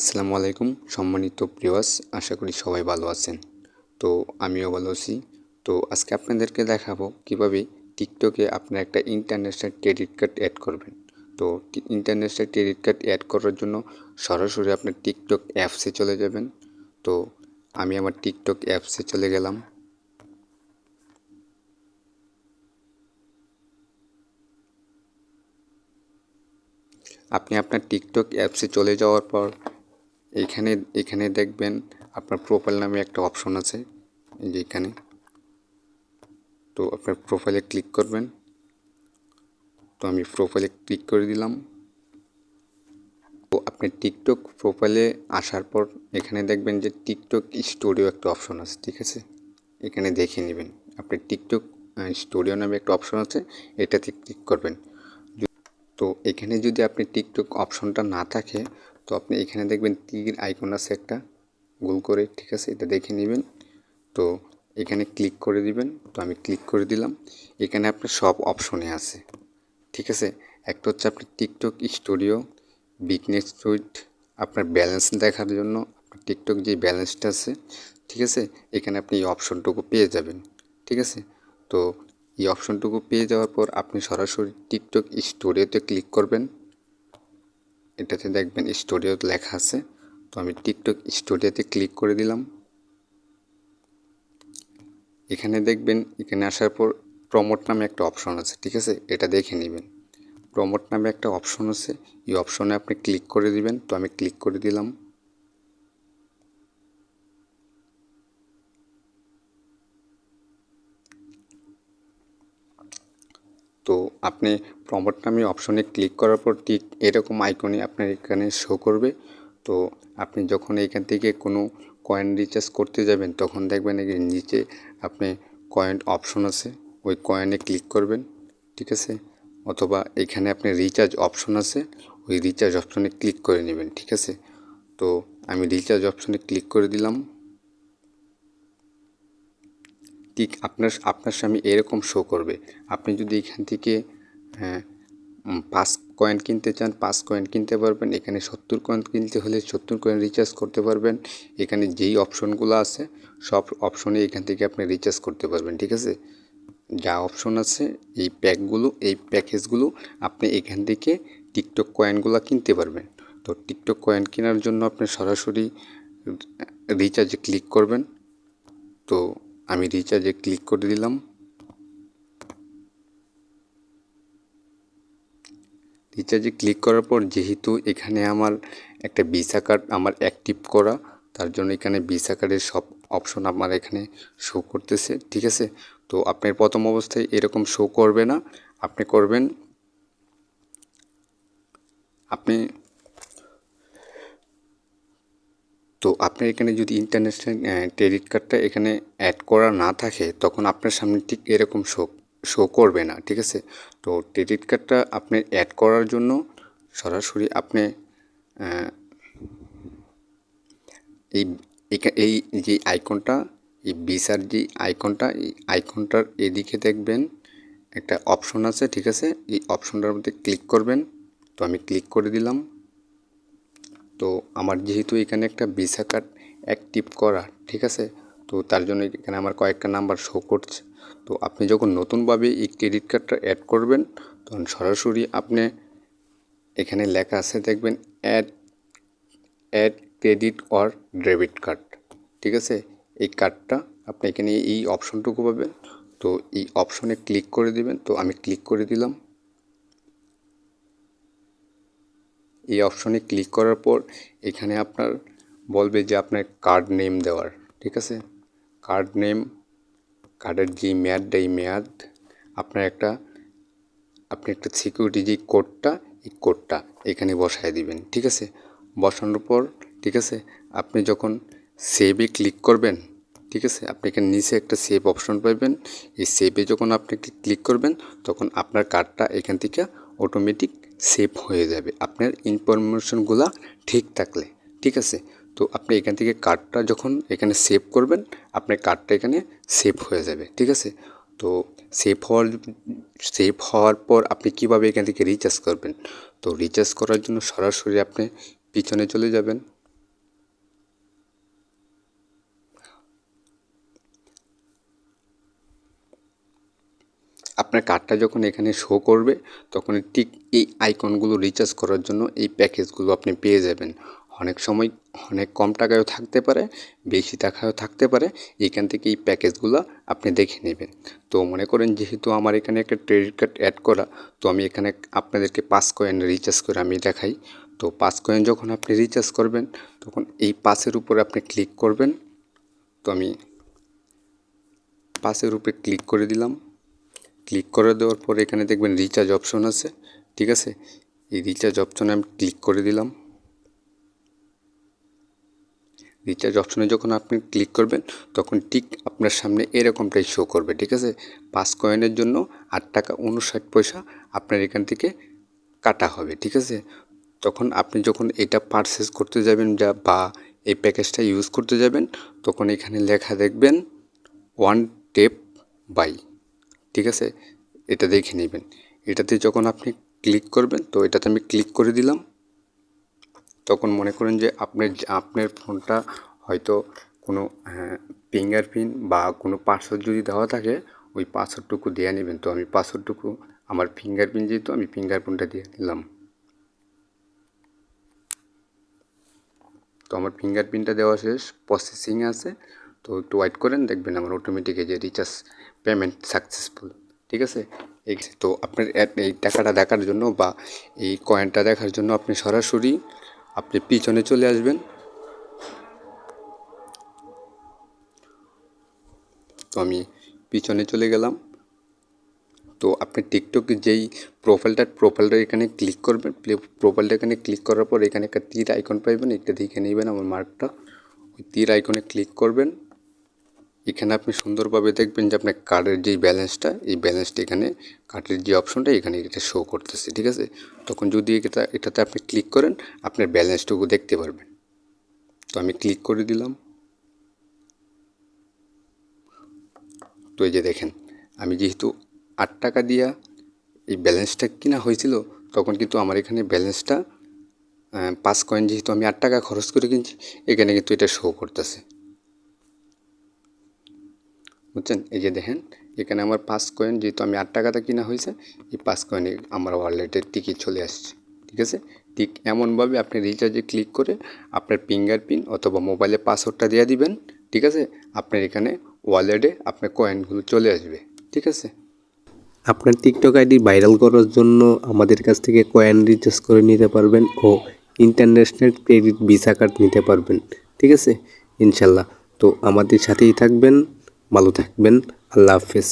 আসসালামু আলাইকুম সম্মানিত ভিউয়ার্স, আশা করি সবাই ভালো আছেন। তো আমিও ভালো আছি। তো আজকে আপনাদেরকে দেখাবো কিভাবে টিকটকে আপনার একটা ইন্টারন্যাশনাল ক্রেডিট কার্ড অ্যাড করবেন। তো ইন্টারন্যাশনাল ক্রেডিট কার্ড অ্যাড করার জন্য সরাসরি আপনার টিকটক অ্যাপসে চলে যাবেন। তো আমি আমার টিকটক অ্যাপসে চলে গেলাম। আপনি আপনার টিকটক অ্যাপসে চলে যাওয়ার পর এখানে দেখবেন আপনার প্রোফাইল নামে একটা অপশন আছে, এই যে এখানে। তো আপনার প্রোফাইলে ক্লিক করবেন। তো আমি প্রোফাইলে ক্লিক করে দিলাম। তো আপনি টিকটক প্রোফাইলে আসার পর এখানে দেখবেন যে টিকটক স্টুডিও একটা অপশন আছে, ঠিক আছে। এখানে দেখে নেবেন আপনি টিকটক স্টুডিও নামে একটা অপশন আছে, এটাতে ক্লিক করবেন। তো এখানে যদি আপনি টিকটক অপশনটা না থাকে, তো আপনি এখানে দেখবেন তীর আইকন আছে একটা গোল করে, ঠিক আছে, এটা দেখে নেবেন। তো এখানে ক্লিক করে দিবেন। তো আমি ক্লিক করে দিলাম। এখানে আপনার সব অপশনে আছে, ঠিক আছে। একটা হচ্ছে আপনার টিকটক স্টুডিও, বিগনেস সুইট, আপনার ব্যালেন্স দেখার জন্য আপনার টিকটক যে ব্যালেন্সটা আছে, ঠিক আছে, এখানে আপনি এই অপশনটুকু পেয়ে যাবেন, ঠিক আছে। তো এই অপশনটুকু পেয়ে যাওয়ার পর আপনি সরাসরি টিকটক স্টুডিওতে ক্লিক করবেন। এটাতে দেখবেন স্টুডিও লেখা আছে। তো আমি টিকটক স্টুডিওতে ক্লিক করে দিলাম। এখানে দেখবেন, এখানে আসার পর প্রমোট নামে একটা অপশন আছে, ঠিক আছে, এটা দেখে নেবেন। প্রমোট নামে একটা অপশন আছে, এই অপশনে আপনি ক্লিক করে দিবেন। তো আমি ক্লিক করে দিলাম। তো আপনি প্রমোট নামে অপশনে ক্লিক করার পর ঠিক এরকম আইকনই আপনার এখানে শো করবে। তো আপনি যখন এখান থেকে কোনো কয়েন রিচার্জ করতে যাবেন, তখন দেখবেন এই নিচে আপনি কয়েন অপশন আছে, ওই কয়েনে ক্লিক করবেন, ঠিক আছে। অথবা এখানে আপনি রিচার্জ অপশন আছে, ওই রিচার্জ অপশনে ক্লিক করে নেবেন, ঠিক আছে। তো আমি রিচার্জ অপশনে ক্লিক করে দিলাম। ঠিক আপনার সামনে এরকম শো করবে। আপনি যদি এখান থেকে 5 কয়েন কিনতে চান, 5 কয়েন কিনতে পারবেন। এখানে 70 কয়েন কিনতে হলে 70 কয়েন রিচার্জ করতে পারবেন। এখানে যেই অপশনগুলো আছে সব অপশনে এখান থেকে আপনি রিচার্জ করতে পারবেন, ঠিক আছে। যা অপশন আছে এই প্যাকেজগুলো আপনি এখান থেকে টিকটক কয়েনগুলো কিনতে পারবেন। তো টিকটক কয়েন কেনার জন্য আপনি সরাসরি রিচার্জে ক্লিক করবেন। তো আমি রিচার্জে ক্লিক করে দিলাম। রিচার্জে ক্লিক করার পর যেহেতু এখানে আমার একটা ভিসা কার্ড আমার অ্যাক্টিভ করা, তার জন্য এখানে ভিসা কার্ডের সব অপশন আমার এখানে শো করতেছে, ঠিক আছে। তো আপনার প্রথম অবস্থায় এরকম শো করবে না। আপনি করবেন, আপনি তো আপনার এখানে যদি ইন্টারন্যাশনাল ক্রেডিট কার্ডটা এখানে অ্যাড করা না থাকে, তখন আপনার সামনে ঠিক এরকম শো করবে না, ঠিক আছে। তো ক্রেডিট কার্ডটা আপনি অ্যাড করার জন্য সরাসরি আপনি এই এই যে আইকনটা, এই ভিসার যে আইকনটা, এই আইকনটার এদিকে দেখবেন একটা অপশন আছে, ঠিক আছে। এই অপশনটার মধ্যে ক্লিক করবেন। তো আমি ক্লিক করে দিলাম। তো আমার যেহেতু এখানে একটা ভিসা কার্ড অ্যাক্টিভ করা, ঠিক আছে, তো তার জন্য এখানে আমার কয়েকটা নাম্বার শো করছে। তো আপনি যখন নতুনভাবে এই ক্রেডিট কার্ডটা অ্যাড করবেন, তখন সরাসরি আপনি এখানে লেখা আছে দেখবেন add credit or debit card, ঠিক আছে। এই কার্ডটা আপনি এখানে এই অপশনটুকু পাবেন। তো এই অপশনে ক্লিক করে দিবেন। তো আমি ক্লিক করে দিলাম। এই অপশনে ক্লিক করার পর এখানে আপনার বলবে যে আপনার কার্ড নেম দেওয়ার, ঠিক আছে। কার্ড নেম, কার্ডের যে মেয়াদটা, এই মেয়াদ আপনার আপনি একটা সিকিউরিটি যে কোডটা, এই কোডটা এখানে বসায় দিবেন, ঠিক আছে। বসানোর পর, ঠিক আছে, আপনি যখন সেভে ক্লিক করবেন, ঠিক আছে, আপনি এখানে নিচে একটা সেভ অপশন পাবেন। এই সেভে যখন আপনি ক্লিক করবেন, তখন আপনার কার্ডটা এখান থেকে অটোমেটিক সেভ হয়ে যাবে আপনার ইনফরমেশনগুলো ঠিক থাকলে, ঠিক আছে। তো আপনি এখান থেকে কার্ডটা যখন এখানে সেভ করবেন, আপনার কার্ডটা এখানে সেভ হয়ে যাবে, ঠিক আছে। তো সেভ হওয়ার পর আপনি কিভাবে এখান থেকে রিচার্জ করবেন? তো রিচার্জ করার জন্য সরাসরি আপনি পিছনে চলে যাবেন। আপনার কার্ডটা যখন এখানে শো করবে তখন ঠিক এই আইকনগুলো রিচার্জ করার জন্য এই প্যাকেজগুলো আপনি পেয়ে যাবেন। অনেক সময় অনেক কম টাকায়ও থাকতে পারে, বেশি টাকায়ও থাকতে পারে। এখান থেকে এই প্যাকেজগুলো আপনি দেখে নেবেন। তো মনে করেন যেহেতু আমার এখানে একটা ক্রেডিট কার্ড অ্যাড করা, তো আমি এখানে আপনাদেরকে 5 কয়েন রিচার্জ করে আমি দেখাই। তো 5 কয়েন যখন আপনি রিচার্জ করবেন তখন এই 5-এর উপরে আপনি ক্লিক করবেন। তো আমি 5-এর উপরে ক্লিক করে দিলাম। ক্লিক করে দেওয়ার পর এখানে দেখবেন রিচার্জ অপশন আছে, ঠিক আছে। এই রিচার্জ অপশনে আমি ক্লিক করে দিলাম। রিচার্জ অপশনে যখন আপনি ক্লিক করবেন তখন ঠিক আপনার সামনে এরকমটাই শো করবে, ঠিক আছে। 5 কয়েনের জন্য 8 টাকা 59 পয়সা আপনার এখান থেকে কাটা হবে, ঠিক আছে। তখন আপনি যখন এটা পারচেস করতে যাবেন বা এই প্যাকেজটা ইউজ করতে যাবেন তখন এখানে লেখা দেখবেন 1 টেপ বাই, ঠিক আছে। এটা দেখে নেবেন। এটাতে যখন আপনি ক্লিক করবেন, তো এটাতে আমি ক্লিক করে দিলাম। তখন মনে করেন যে আপনার ফোনটা হয়তো কোনো ফিঙ্গারপ্রিন্ট বা কোনো পাসওয়ার্ড যদি দেওয়া থাকে ওই পাসওয়ার্ডটুকু দিয়ে নেবেন। তো আমি পাসওয়ার্ডটুকু আমার ফিঙ্গারপ্রিন্ট যেহেতু আমি ফিঙ্গারপ্রিন্টটা দিয়ে দিলাম। তো আমার ফিঙ্গারপ্রিন্টটা দেওয়া শেষ, প্রসেসিংয়ে আছে। তো একটু ওয়েট করেন, দেখবেন আমার অটোমেটিক এই যে রিচার্জ পেমেন্ট সাকসেসফুল, ঠিক আছে। তো আপনার এই টাকাটা দেখার জন্য বা এই কয়েনটা দেখার জন্য আপনি সরাসরি আপনি পিছনে চলে আসবেন। তো আমি পিছনে চলে গেলাম। তো আপনি টিকটকে যেই প্রোফাইলটা এখানে ক্লিক করবেন। প্রোফাইলটা এখানে ক্লিক করার পর এখানে একটা তীর আইকন পাইবেন, একটা দেখে নেবেন আমার মার্কটা। ওই তীর আইকনে ক্লিক করবেন। এখানে আপনি সুন্দরভাবে দেখবেন যে আপনার কার্ডের যেই ব্যালেন্সটা, এই ব্যালেন্সটা এখানে কার্ডের যে অপশনটা এখানে এটা শো করতেছে, ঠিক আছে। তখন যদি এটাতে আপনি ক্লিক করেন আপনার ব্যালেন্সটুকু দেখতে পারবেন। তো আমি ক্লিক করে দিলাম। তো এই যে দেখেন আমি যেহেতু 8 টাকা দিয়া এই ব্যালেন্সটা কিনা হয়েছিল তখন কিন্তু আমার এখানে ব্যালেন্সটা 5 কয়েন যেহেতু আমি 8 টাকা খরচ করে কিনছি এখানে কিন্তু এটা শো করতেছে, বুঝছেন। এই যে দেখেন এখানে আমার 5 কয়েন যেহেতু আমি 8 টাকাতে কিনা হয়েছে, এই 5 কয়েনে আমার ওয়ালেটের টিকিট চলে আসছে, ঠিক আছে। ঠিক এমনভাবে আপনি রিচার্জে ক্লিক করে আপনার ফিঙ্গারপ্রিন্ট অথবা মোবাইলে পাসওয়ার্ডটা দিয়ে দিবেন, ঠিক আছে। আপনার এখানে ওয়ালেটে আপনার কয়েনগুলো চলে আসবে, ঠিক আছে। আপনার টিকটক আইডি ভাইরাল করার জন্য আমাদের কাছ থেকে কয়েন রিচার্জ করে নিতে পারবেন ও ইন্টারন্যাশনাল ক্রেডিট ভিসা কার্ড নিতে পারবেন, ঠিক আছে ইনশাল্লাহ। তো আমাদের সাথেই থাকবেন, ভালো থাকবেন, আল্লাহ হাফেজ।